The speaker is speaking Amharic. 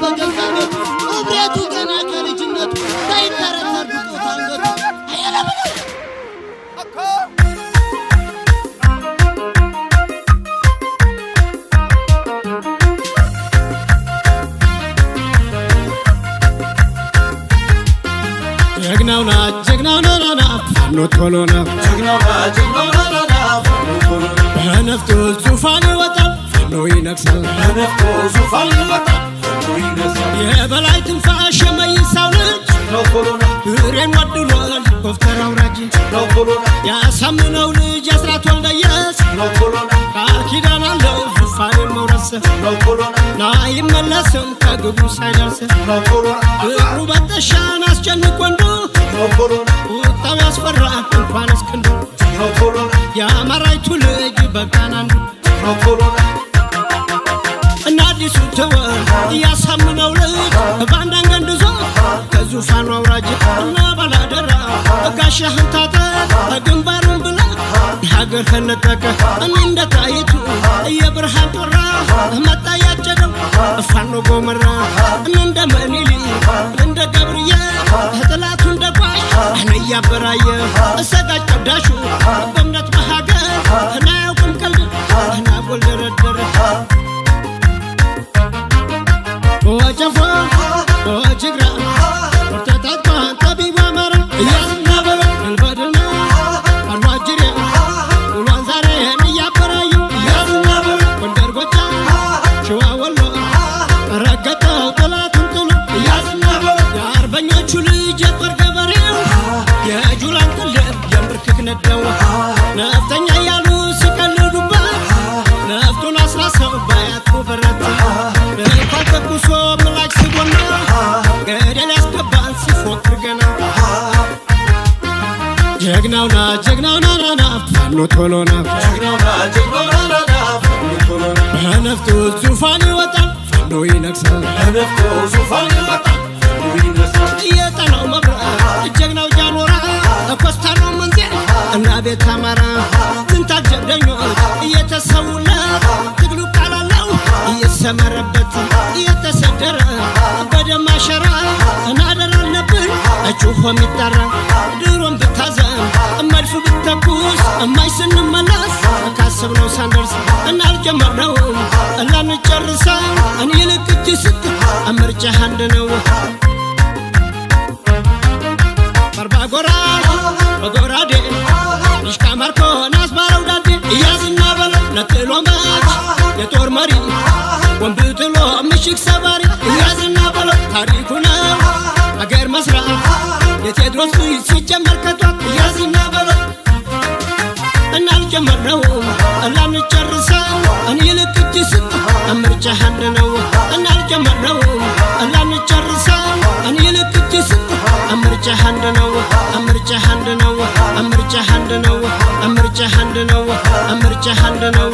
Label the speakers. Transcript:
Speaker 1: በገዛበት እብሬቱ ገና ከልጅነቱ ሳይተረተር ብቆት አንገቱ አየለበለ
Speaker 2: ጀግናው ና ፋኖ ቶሎ ና
Speaker 1: ጀግናው ና ፋኖ ቶሎ ና
Speaker 2: በነፍጡ ዙፋን ይወጣል ፋኖ ይነግሳል
Speaker 1: በነፍጡ ዙፋን ይወጣል ፋኖ ይነግሳል
Speaker 2: የበላይ ትንፋሽ የመይሳው ልጅ
Speaker 1: ነው ቶሎ ና
Speaker 2: እሬን ወድሏል ኮፍተር አውራጅ
Speaker 1: ነው ቶሎ ና
Speaker 2: ያሳምነው ልጅ አስራት ወልደየስ
Speaker 1: ነው ቶሎ ና
Speaker 2: ቃል ኪዳን አለው ዙፋንን መውረስ
Speaker 1: ነው ቶሎ
Speaker 2: ና ይመለስም ከግቡ ሳይደርስ
Speaker 1: ነው ቶሎ
Speaker 2: እሩ በተሻን አስጨንቅ ወንዱ
Speaker 1: ነው ቶሎ
Speaker 2: ቁጣው ያስፈራ እንኳን እስክንዱ
Speaker 1: ነው ቶሎ
Speaker 2: የአማራይቱ ልጅ በቃናንዱ
Speaker 1: ነው ቶሎ
Speaker 2: እና አዲሱ ተወል ያሳምነው ልጅ ባንዳን ገንድዞ ከዙፋኑ አውራጅ እና ባላደራ ጋሻህን ታጠቅ ግንባሩን ብላ ሀገር ከነጠቀ እንደ ጣይቱ የብርሃን ጦራ መጣ ያጨደው ፋኖ ጎመራ እንደ ምኒልክ እንደ ገብርዬ ጠላቱ እንደ ጓሽ እያበራየ እሰጋጭ ቀዳሹ በእምነት በሀገር እናያውቅም ቀልድ እና ጎልደረደረ ወጨፎ ወጅግራ ወርተታጥቋ ጠቢባ ማረ እያዝናበረ እንበድና አኗጅሬ ውሏን ዛሬን እያበራዩ እያዝናበረ ጎንደር ጎጃም ሸዋ ወሎ ረገጠው ጠላቱን ጥሎ እያዝናበረ የአርበኞቹ ልጅ የጦር ገበሬው የጁላን ቅልብ የምርክክ ነደው ነፍጠኛ እያሉ ሲቀልዱበት ነፍጡን አስራሰው ባያቱ በረት እንኳን ተኩሶ ምላጭ ሲጎና ገደል ያስገባን ሲፎክር ገና ጀግናው ና ፋኖ ቶሎ ና
Speaker 1: ጀግናው ና ፋኖ ቶሎ ና
Speaker 2: በነፍጡ ዙፋን ይወጣል ፋኖ ይነግሳል
Speaker 1: በነፍጡ ዙፋን ይወጣል ፋኖ ይነግሳል
Speaker 2: የጠናው መብራት ጀግናው ጃኖራ ኮስታራው መንዜ እና ቤት አማራ ትንታል ጀብደኞች እየተሰውለት ትግሉ ቃላለው እየሰመረበት እየተሰደረ በደም አሸራ እናደር አለብን እጩሆ የሚጠራ ድሮም ብታዘን መድፍ ብትተኩስ እማይ ስንመለስ ካሰብነው ሳንደርስ እናልጀመርነውም ላንጨርሰው እንይልቅ እጅ ስጥ ምርጫህ አንድ ነው በርባጎራ በጎራዴ ዲሽቃ ማርኮ ናስባረው ዳዴ እያዝና በለ ነጥሎ መች የጦር መሪ ወንብ ጥሎ ምሽግ ሰባሪ እያዝና በለ ታሪኩ ነው አገር መስራት የቴዎድሮስ ልጅ ሲጀመር ከቷት እያዝና በለ እናልጀመርነውም ላንጨርሰው እንይልቅ እጅ ስጥ ምርጫህ አንድ ነው እናልጀመርነውም ላንጨርሰው እንይልቅ እጅ ስጥ ምርጫህ አንድ ነው ምርጫህ አንድ ነው ምርጫህ አንድ ነው ምርጫህ አንድ ነው ምርጫህ አንድ ነው